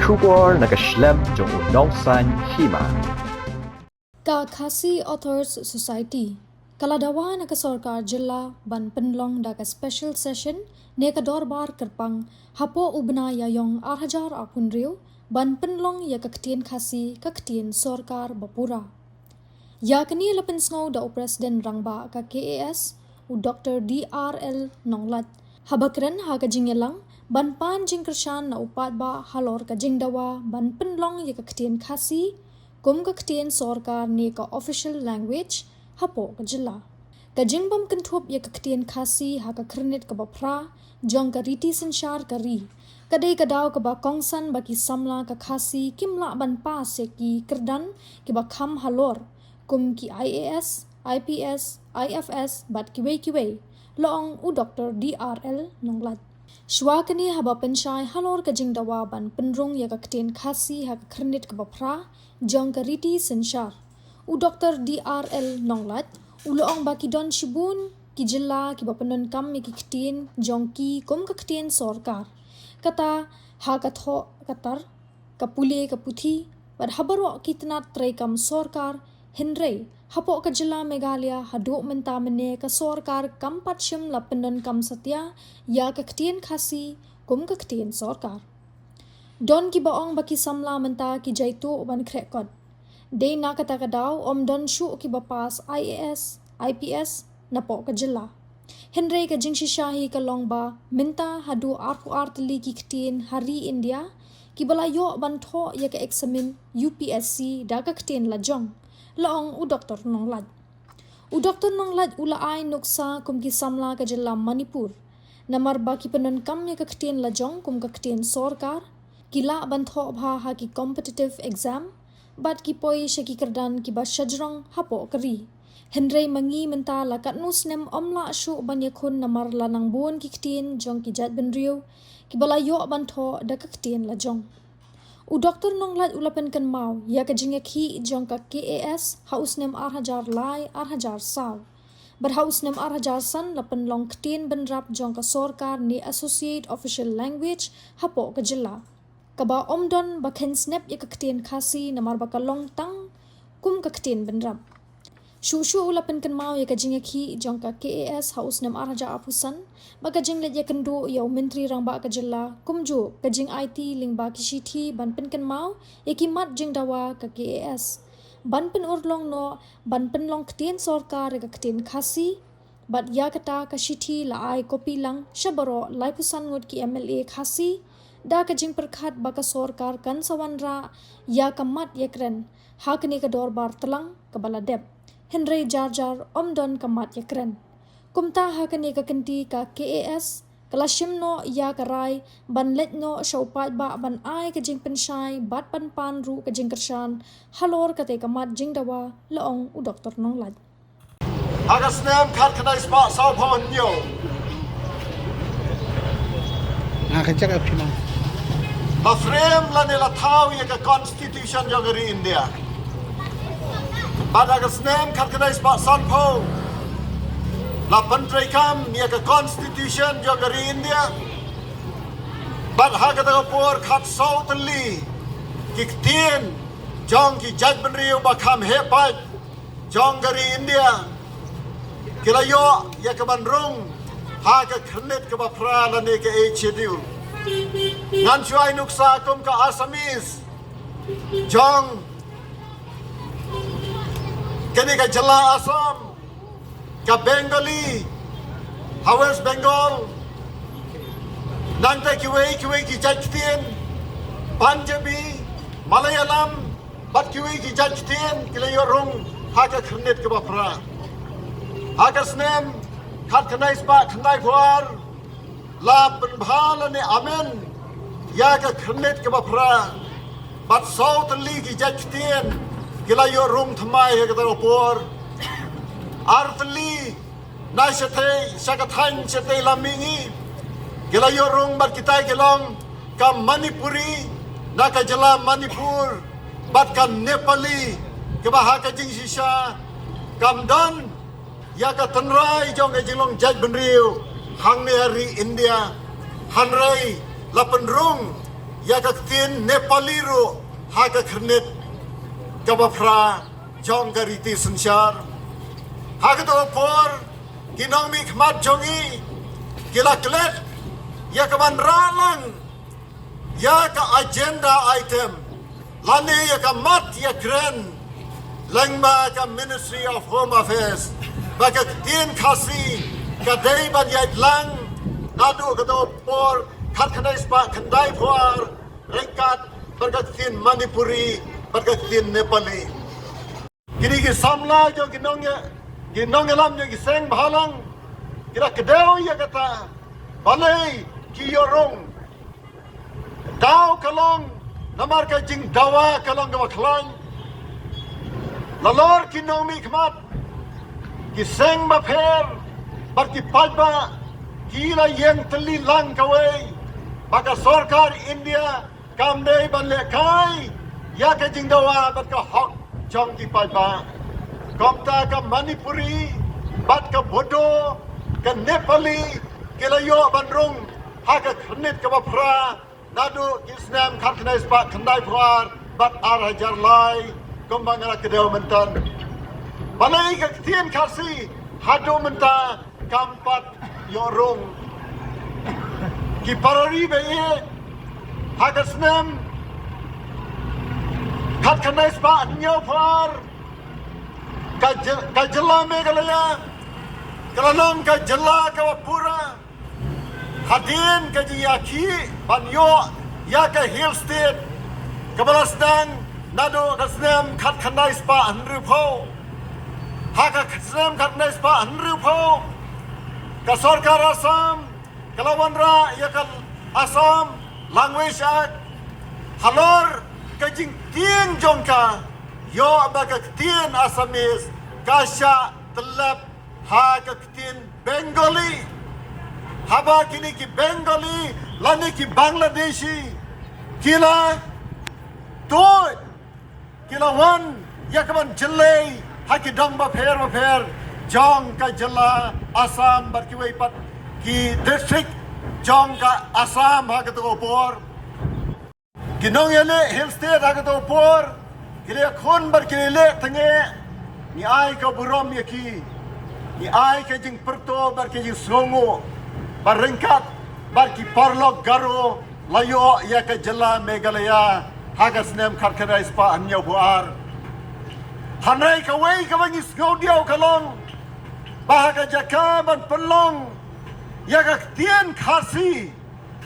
Shubor nakaslem jong unongsan Hima. Khasi Authors Society Dawa nakasorkar jilla ban Pynlong daka special session neka dorbar kerpang hapo ubna yayong 8,000 apunriu ban Pynlong ya Ktien Khasi Ktien sorkar bapura. Ya kini lapen ngau da Presiden Rangba ka KAS u Dr. DRL Nonglat habakren ha ka jingelang ban pan Jingkyrshan na Paidbah halor ka Dawa ban Pynlong ya Ktien Khasi kum Ktien sorkar ni ka official language hapo ka jilla. Ka jingbam kentup ya Ktien Khasi ha ka kernit ka bapra jong ka riti sensyar ka ri. Kadai kadaw ka ba kongsan baki samla ka Khasi kimla ban pa seki kerdan ki ba kham halor kum ki IAS, IPS, IFS bat kiway loong u Dr. DRL Nonglat. Shwa kani haba pensyai halor ka Dawa ban Pynlong ya Ktien Khasi ha ka kernit ka bapra jong ka riti sensyar. U Dr. DRL Nonglat u loong baki don shibun ki jilla ki bapanon kam mi ki Ktien jong ki kum ka Ktien sorkar. Kata ha ka tho katar ka pule ka puthi bad habaro kitnat tray kam sorkar hinrei hapo ka jilla Meghalaya hadu menta mene ka sorkar kam patshim lapenon kam satya ya ka Ktien Khasi kum ka Ktien sorkar. Don ki baong baki samla menta ki jaitu ban krekod. Day na kata kadaw om don shu ki bapas IAS, IPS na po ka jilla. Henry ka Jingkyrshan ka longba minta hadu arpu artli ki Ktien hari India ki balayo ban tho ya ka examin UPSC da ka Ktien lajong. Laong u Dr. Nonglat. U Dr. Nonglat ula ay nuksa kum ki samla ka jilla Manipur. Namar ba ki panon kam ya ka Ktien lajong kum ka Ktien sorkar. Kila ban tho bha ha ki competitive exam. Bat ki poi siya ki kerdan ki ba syajrong hapo kari. Henry mangi menta lakat nusnem omla syu ban yakun namar lanang buon ki Ktien jong ki jat benriu. Ki balayo ban tho da ka Ktien lajong. U Dr. Nonglat ulapen kan mau ya ka jingaki jong ka KAS hausnem 8,000 lai 8,000 saw. Bar hausnem 8,000 san lapen long Ktien benrap jong ka sorkar ni associate official language hapo ka jilla. Kaba omdon baken snap ya ka Ktien Khasi namar baka long tang kum ka Ktien benrap. Shushu ulapen kan mau ya ka jingaki jong ka KAS hausnem 8,000 apusan baga jinglet ya kendu ya menteri rangba ka jilla kumju ka jing IT lingba ki shithi ban pen kan mau ya ki mat Dawa ka KAS ban pen urlong no ban Pynlong Ktien sorkar ya ka Ktien Khasi bat ya kata ka shithi la ai kopi lang shabaro lai pusan ngut ki MLA Khasi da ka jing perkhat baka sorkar kan sawanra ya ka mat ya kren ha kini ka dorbar telang ka baladep Henry jar omdon ka mat ya kren kumta ha kani ka kenti ka KAS kalashim no ya karai ban let no shaupat ba ban ai ka jing pensyai bat pan pan ru ka Jingkyrshan halor ka te ka mat Dawa laong u Dr. Nonglat. Agas nem kat kadai spa sao pon yo. Kacak apa Hima? Ha frame la ne la thau ya ka constitution jogari India. Bad agas nem kat kadai spa san po. La pantrai kam ya ka constitution jogari India. Bad ha ka da por khat southly ki Ktien jong ki jaj benriu ba kham he pat jong gari India. Kilayo ya ka bandrung ha ka khnit ka ba pra la ne ka e schedule. Ngan chuai nuksa kum ka Assamese jong kani ka jala Assam ka Bengali West Bengal nangta kiway ki jaj Ktien Punjabi Malayalam bat kiway ki jaj Ktien kilayo rung ha ka khnit ka ba pra ha ka snem khat khnai spa khnai phwar la penbhala ni amen ya ka khnit ka ba pra bat south li ki jaj Ktien kilayo rung thamai ka da por artli na shathe sakathan shathe lamingi kilayo rung bat kitai kelong ka Manipuri na ka jala Manipur bat ka Nepali ke ba ha ka Jingkyrshan kamdan ya ka tanrai jong ka jilong jaj benriu hang ni hari India hanrai lapen rung ya ka Ktien Nepali ro ha ka khnit ka bafra jong ka riti sanchar ha ka to por kinong mi khmat jongi kila klet ya ka man ralang ya ka agenda item lani ya ka mat ya kren langma ka Ministry of Home Affairs ba ka Ktien Khasi ka dei ban yait lang nadu ka to por khat khandai spa khandai phuar rengkat barka Ktien Manipuri barka Ktien Nepali kini ki samla jo kinong lam jo ki seng bhalang kira kedeu ya kata balai ki yorong Daw kalong namar ka jing Dawa kalong ka baklang lalor kinong mi khmat ki seng ma pher bar ki Paidbah kila yang teli lang kawai baka sarkar India kamdei ban lekai ya ka jing Dawa bat ka hok jong ki Paidbah komta ka Manipuri bat ka Bodo ka Nepali kila yo ban rung ha ka khnit ka bafra nadu kisnam khatnai spa khandai phuar bat arhajar lai kombangara kedeu mentan balai ka Ktien Khasi hadu menta kampat yorong ki parari be hagasnam khatnai spa nyo phuar ka jela Meghalaya kalanong ka jela ka pura hadin ka jiyaki banyo ya ka hill state kabalasdang nado kasnem khat khandai spa anru pho ha ka kasnem khatnai spa anru pho ka sarkar Assam kalawanra ya ka Assam language act halor ka jing Ktien jongka yo ba ka Ktien Assamese kasha telap ha ka Ktien Bengali haba kini ki Bengali lani ki Bangladeshi kila to kila wan yakaban jillai haki dong ba pher jong ka jilla Assam bar ki wai pat ki district jong ka Assam ha ka to por kinong yele hill state ha ka to por kile khon bar ki le thange ni ai ka burom yaki ni ai ka jing perto bar ki jing songo barengkat bar ki Parlok Garo layo ya ka jilla Meghalaya hagasnem kharkharai spa anyo buar hanai ka wei ka bangi snodiao kalong bahaga jaka ban Pynlong ya ka Ktien Khasi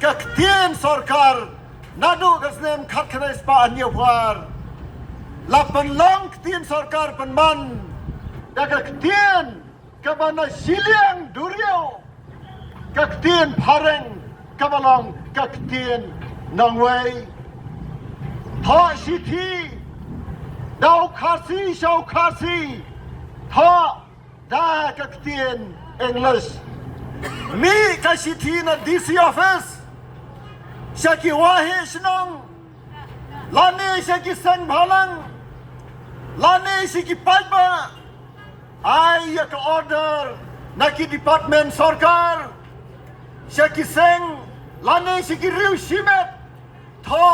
ka Ktien sarkar nadu gasnem kharkharai spa anyo buar la Pynlong Ktien sarkar penman ya ka Ktien ka bana siliang durio ka Ktien Phareng kabalong ka Ktien Nangwei tho sithi daw Khasi shaw Khasi tho da ka Ktien English mi ka sithi na DC office shaki wahi snong lani shaki sang bhalang lani shaki Paidbah ai ya ka order naki department sarkar shaki seng lani shaki riu shimet tho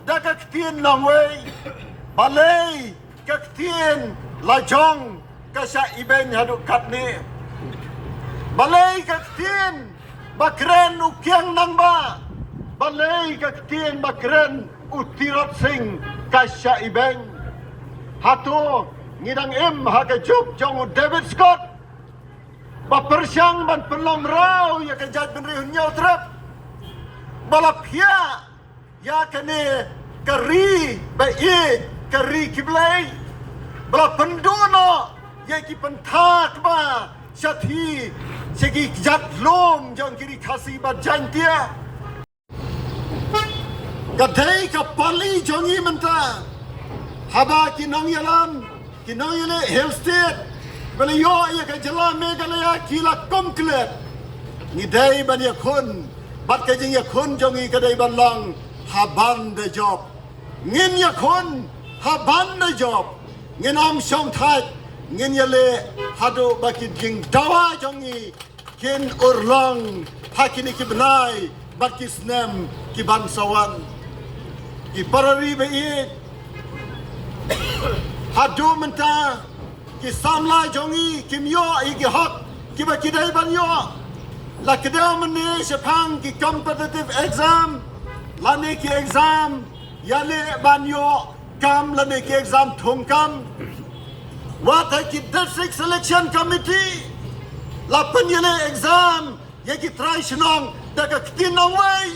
da ka Ktien Nangwei balai ka Ktien lajong ka sha iben hadu katni balai ka Ktien bakren ukyang nangba balai ka Ktien bakren utirot sing ka sha iben hatu ngidang im ha ka jup jong David Scott ba persyang ban Pynlong rau ya ka jat ben riu nyau trap balapia ya kene kari baik kari kiblai bala pendono ya ki pentak ba syathi segi jat lom jong kiri Khasi ba jantia kadai ka pali jongi menta haba kinong yalam kinong yele hill state bala yo ya ka jela Meghalaya kila komklet ni dai ban ya khun bat ka jing ya khun jongi kadai ban long haban the job ngin ya khun haban the job ngin am shong thai ngin ya le hado baki jing Dawa jongi kin urlong hakini ki benai baki snem ki bangsawan ki parari beik hadu menta ki samla jongi kim yo ki hak ki ba kidai ban yo la kedau mene sepang ki competitive exam la ne ki exam ya le ban yo kam la ne ki exam thong kam what ki district selection committee la penyele exam ye ki try senong daga Ktien wei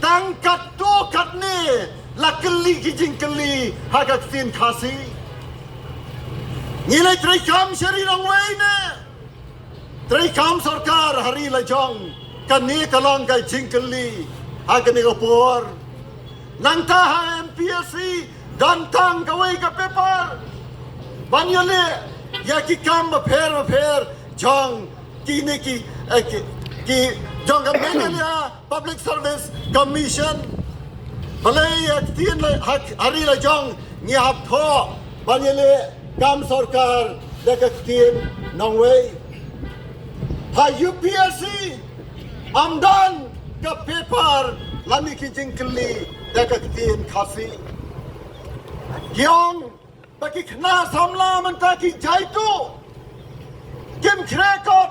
tangkat tu kat ni la keli ki jingkeli haga Ktien Khasi nilai try kam seri nong wei ne try kam sarkar hari la jong kan ni kalong kai jingkeli haga ni gopor nanta ha MPSC gantang kawai ka paper banyole ya ki kam ba pher jong ki ne ki jong ka mengalia public service commission balai Ktien hari la jong ni hap tho banyole kam sarkar deka Ktien nong wei ha UPSC amdan ka paper lani ki jingkeli deka Ktien Khasi Gyong bagi kena samla mentaki jaitu kim krekot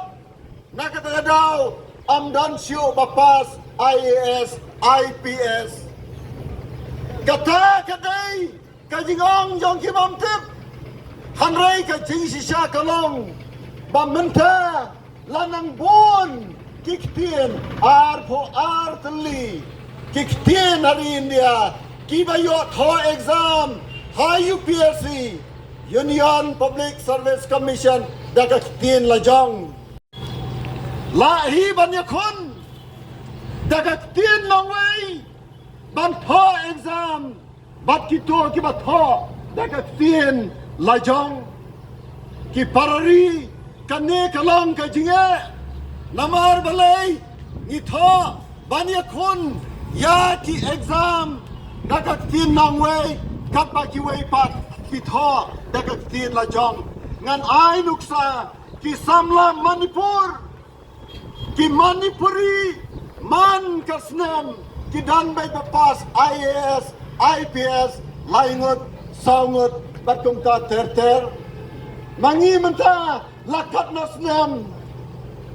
nak kata dau amdan sio bapas IAS IPS kata kadai kajingong jong kim amtip hanrai ka jingsisha kalong bamenta lanang bon Ktien arpo artli Ktien hari India kibayo tho exam High UPSC Union Public Service Commission daga Ktien lajong lahi banyakon daga Ktien nongwei ban tho exam bat kito ki bat tho daga Ktien lajong ki parari kane kalong ka jinge namar balai ni tho banyakon ya ki exam daga Ktien nongwei kat ba ki wei pat ki tho daga Ktien lajong ngan ai nuksa ki samla Manipur ki Manipuri man kasnem ki dan bai pas IAS IPS laingut saungut batungta ter mangi menta lakat nasnem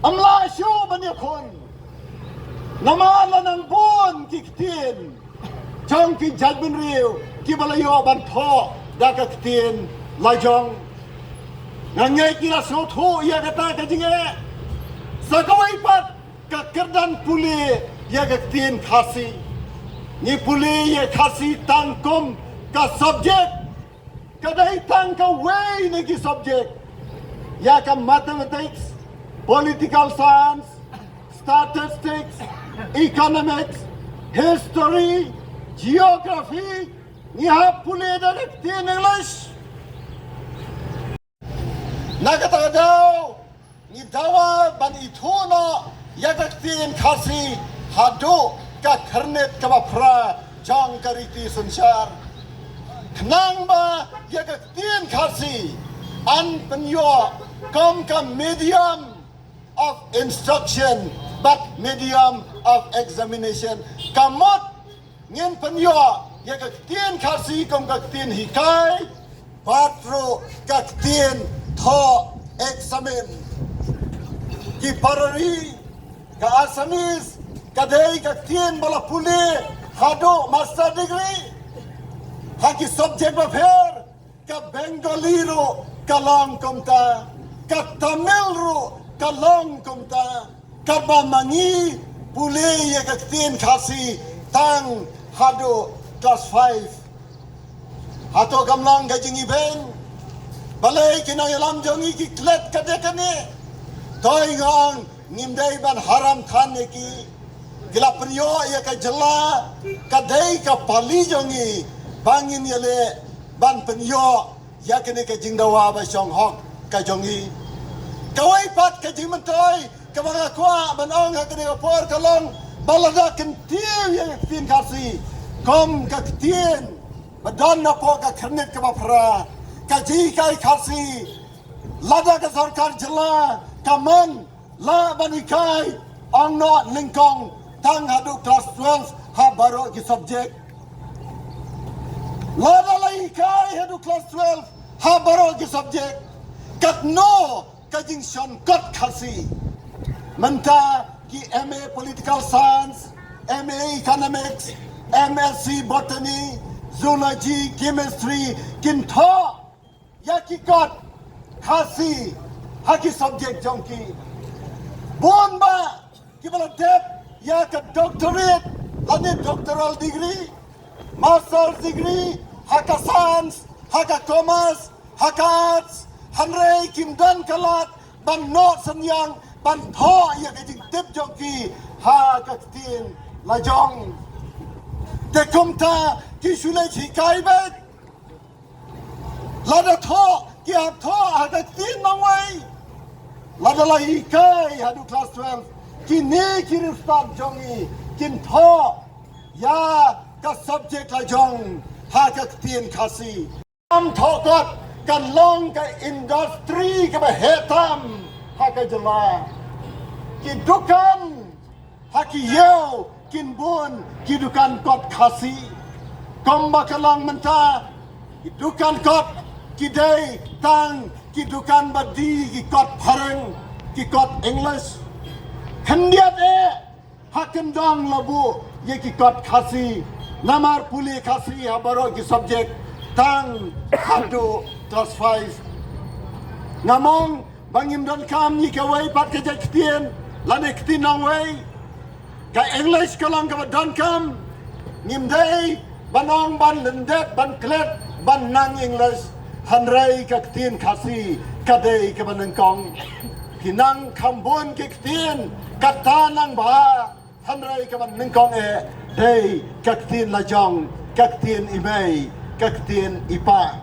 amla shu banyakon namala nang bon ki Ktien jong ki judgment riu ki balayo ban tho daga Ktien lajong ngangai kira so tho ya kata ka jinge sakawai pat ka kerdan puli ya ka Ktien Khasi ni puli ya Khasi tangkom ka subject kadai tang ka way ni ki subject ya ka mathematics political science statistics economics history geography ni ha puli da Ktien English nakata daw ni Dawa ban ituno ya ka Ktien Khasi hado ka kharnet ka pra jong kariti sanchar knang ba ya ka Ktien Khasi an penyo kom ka medium of instruction but medium of examination kamot ngin penyo ya ka Ktien Khasi kom ka Ktien hikai patro ka Ktien tho examen ki parari ka Assamese kadai ka Ktien bala puli hado master degree haki subject ba pher ka Bengali ro kalong komta ka Tamil ro kalong komta ka Bamangi puli ya ka Ktien Khasi tang hado class 5 hato gamlang ka jingi ben balai kinang yalam jongi ki klet kadekane toy ngang nimdai ban haram khan ki gila priyo ya ka jala kadai ka pali jongi bangin yale ban penyo ya kene ka jingdawa ba song hok ka jongi kawai pat ka jimantoy ka mga kwa banong ha kene por kalong balada kentiu ya Ktien Khasi kom ka Ktien badan na po ka kharnet ka bapra kaji kai Khasi lada ka sarkar jala kaman la banikai ang no lingkong tang hadu class 12 ha baro ki subject Lada lai kai hadu class 12 ha baro ki subject kat no ka Jingkyrshan kat Khasi. Menta ki MA Political Science, MA Economics, MSc Botany, Zoology, Chemistry, kin tho ya ki kat Khasi ha ki subject jong ki. Bon ba ki bala dep ya ka doctorate lani doctoral degree, master's degree, haka science, haka commerce, haka arts, hanrei kim dan kalat, ban no sanyang, ban tho ya ka jing tip jong ki ha ka Ktien la jong. Te kumta ki shule chi kai bet. Lada tho ki hap tho ha ka Ktien nang wai. Lada la hi kai hadu class 12 ki ne ki start jongi kin tho ya ka subject la jong ha ka Ktien Khasi. Am tho kot kan long ka industry ka ba hetam ha ka jala. Ki dukan ha ki yeu kin bun ki dukan kot Khasi. Kom bakalang menta ki dukan kot ki day tang ki dukan badi ki kot parang ki kot English. Hendiat hakan dong labu ye ki kot Khasi. Namar puli Khasi habaro ki subject tang hadu class 5. Ngamong bangim dan kam ni kawai pat ke Ktien lane Ktien nang wai. Ka English kalang ka dan kam ngim day banong ban lendet ban klet ban nang English hanrei ka Ktien Khasi kadai ka banengkong. Kinang kambun ke Ktien katanang ba hanrei ka banengkong day ka Ktien lajong ka Ktien imei ka Ktien ipa.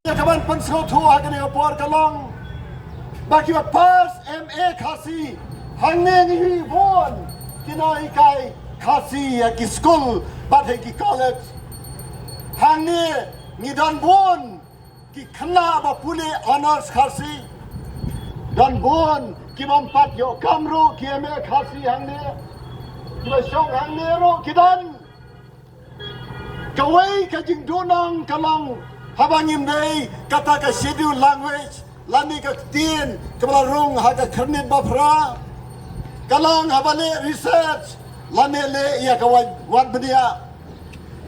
Kaban pensau tu akan ngapor kalong bagi pas MA Khasi hangne ni bon kinai kai Khasi ya ki school bat ki college hangne ni dan bon ki khna ba pule honors Khasi dan bon ki mampat yo kamro ki MA Khasi hangne ki ba shong hangne ro ki dan kawai ka jing donang kalang habangim dei kata ka schedule language lani ka Ktien kabala rung ha ka kharnit bafra kalang habale research lani le ya ka wat benia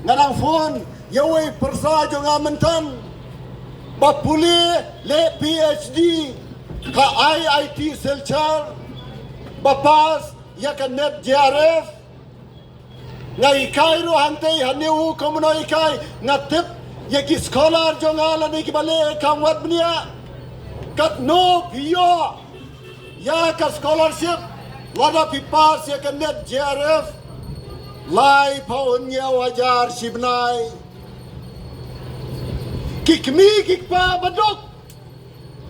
nganang phone yawai persa jo ngamentan bapuli le PhD ka IIT Silchar bapas ya ka net JRF ngai kai ro hantai haneu komuno ikai ngatip ya ki scholar jongal ni ki bale kamwat bnia kat no pio ya ka scholarship wada pipas ya ka net JRF lai paun ya wajar sibnai kikmi kikpa badok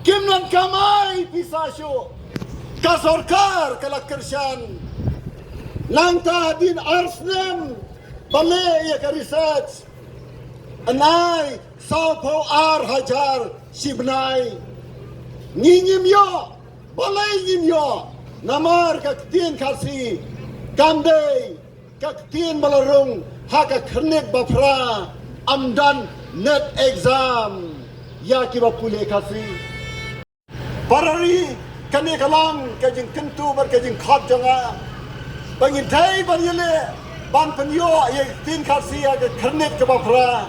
kimnan kamai pisasyo ka sarkar kala Jingkyrshan nangta din arsnem bale ya ka research anai saupo hajar sibnai nginyim yo balai ngim yo namar ka Ktien Khasi kamdei ka Ktien balarung ha ka kharnet bafra amdan net exam ya ki bapule Khasi parari kane kalang ka jing kentu bar ka jing khat janga bangin thai banile ban panyo ye Ktien Khasi ya ka kharnet ka bafra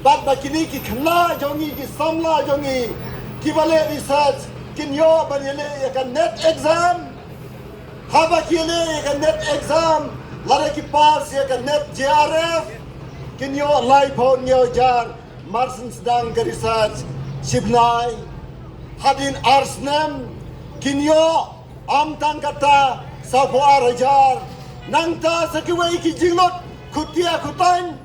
bat bakini ki khna jongi ki samla jongi ki bale research kinyo banile ya ka net exam haba kile ya ka net exam lare ki pass ya ka net JRF kinyo lai phon nyo jar marsin sedang ke research sibnai hadin arsnem kinyo amtan kata sapo arajar nangta sakiwai ki jinglot kutia kutan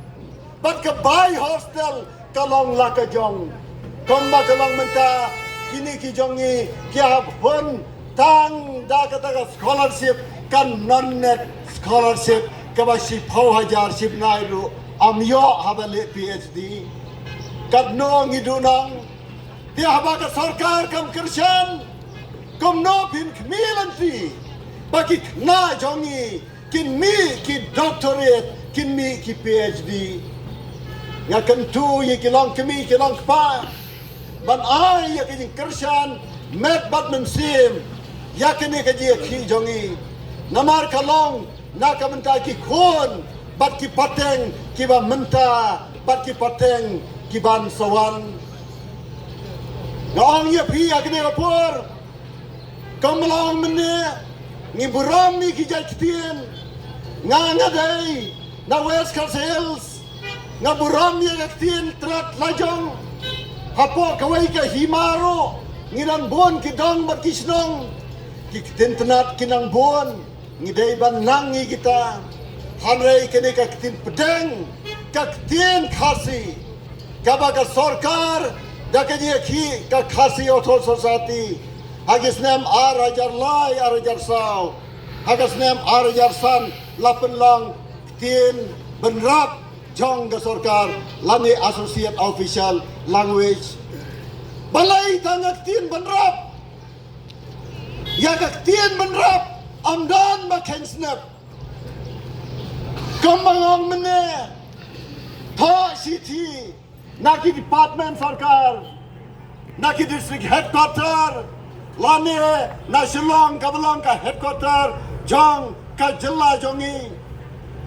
bat ke bai hostel kalong laka jong komba kalong menta kini ki jongi kia pun tang da kata ka scholarship kan non net scholarship ka ba si phau hajar sip nai ru amyo habale PhD kat no ngidunang dia haba ka sarkar kam Jingkyrshan kom no pin kmilanti bagi na jongi kin mi ki doctorate kin mi ki PhD Ya kentu ye kilong kemi kilong kpa. Ban ai ya ke Jingkyrshan met bat mensim. Ya kene ke je ki jongi. Namar kalong na ka menta ki khon bat ki pateng ki ba menta bat ki pateng ki ban sawan. Ngong ye pi ya kene rapor. Kamlang mene ni buram ni ki jai Ktien. Nga dai na West Khasi Hills. Nga buram ye Ktien trat lajong. Hapo kawai ka Hima ro. Ngiran bon ki dong bat ki snong. Ki Ktien tenat kinang bon. Ngidai ban nangi kita. Hanrei kene ka Ktien pedeng. Ka Ktien Khasi. Kabaga sorkar. Daka je ki ka Khasi Author Society. Hagis nem arajar lai arajar sao. Hagas nem arajar san la Pynlong Ktien benrap jong ga sorkar lani associate official language. Balai tanga Ktien benrap. Ya ka Ktien benrap amdan makan snap. Kembangong mene. Tho city naki department sarkar. Naki district headquarter. Lani nasional kabalang ka headquarter jong ka jilla jongi.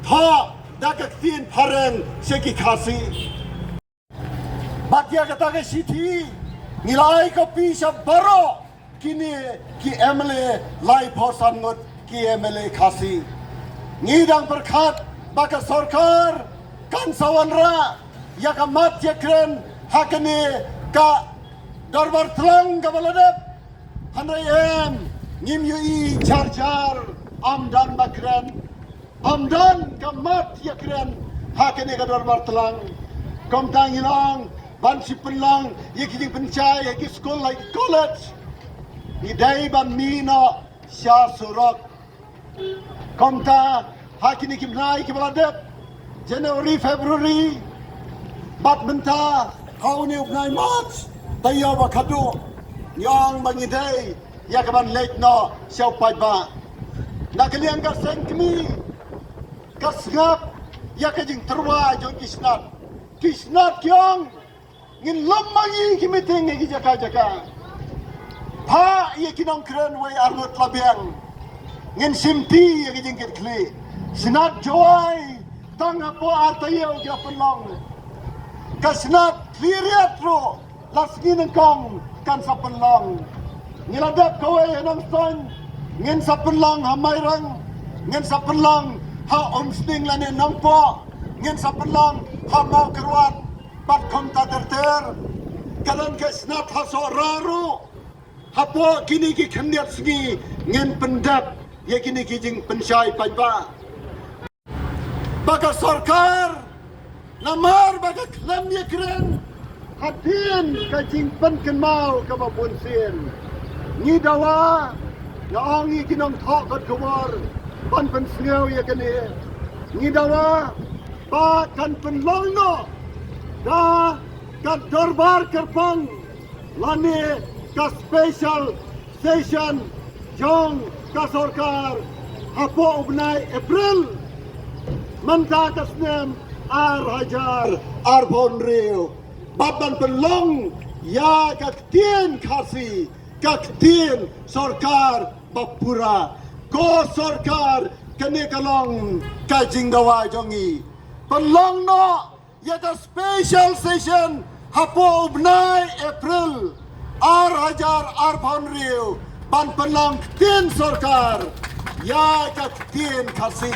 Tho daka Ktien pareng seki Khasi. Batia kata ke city nilai ko pisa baro kini ki MLA lai phosan ngot ki MLA Khasi. Ngidang berkat baka sorkar kan sawanra ya ka mat ya kren hakani ka darbar tlang ka baladep hanai ngim yui jar amdan bakren amdan ka mat ya kren hakani ka darbar tlang kom tangilang ban si Pynlong yiki pencai yiki school like college idai ban mino sya surok kom ta hakini kimnai ki baladep January, February, bat benta, kau ni upnai March, tayo bakado, yang bangidai, ya kaban late no, siaw Paidbah. Nakaliang kaseng kami, kasngap, ya kajing terwa jong kisnat kyong, ngin lamangi kimiting ngigi jaka. Pa ya kinong keren way arnut labiang, ngin simpi ya kajing kirkli, sinat joy. Tang po atayo ya Pynlong. Kasnat clear ro lasgi nengkong kan sa Pynlong. Niladap kawai nang son ngin sa Pynlong hamairang ngin sa Pynlong ha omsting lani nang po ngin sa Pynlong ha mau keruat pat komta terter kalan kasnat ha soraro ha po kini ki kemniat segi ngin pendap ya kini ki jing pensyai Paidbah. Baka sorkar namar baka klam ye keren hatin ka jingpan kenmau ka babunsin ni dawa ngaongi kinong thok kat kawar pan pensngeu ye kani ni dawa ba kan Pynlong no da ka darbar kerpang lani ka special session jong ka sorkar hapo ubnai April Manta kasnem hajar bonreu baban Pynlong ya ka Ktien Khasi ka Ktien sorkar bapura ko sorkar kene kalong ka Dawa jongi Pynlong no ya ka special session hapo ubnai April hajar bonreu ban Pynlong Ktien sorkar ya ka Ktien Khasi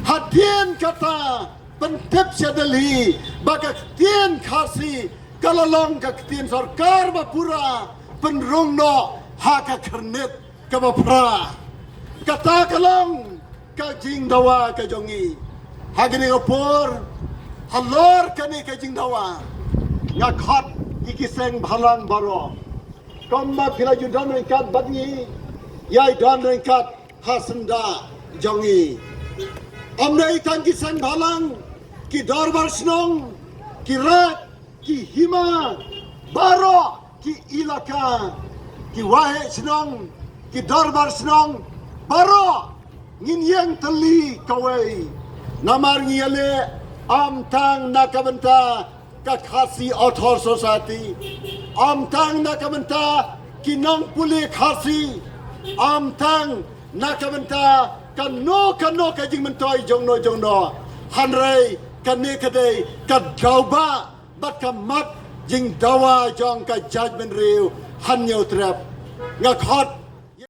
Hadien kata pentip sedeli baka Ktien Khasi kalalong ka Ktien sorkar bapura penrung no haka kernet ka bapra kata kalong ka Dawa ka jongi hagini opor halor kani ka Dawa ngakhat ikiseng bhalang baro komma pila judan ringkat bagi yai dan ringkat hasenda jongi Amnai tangki sang balang ki darbar snong ki rat ki Hima baro ki ilaka ki wahe snong ki darbar snong baro ngin yang teli kawai namar ngiyale tang nakabenta ka Khasi Author Society. Tang nakabenta kinang puli Khasi. Tang nakabenta kano ka jing mentoi jongno. Hanrei kane kadai ka gauba bat ka mat jing dawa jong ka judgment riu hanyo trap. Ngakot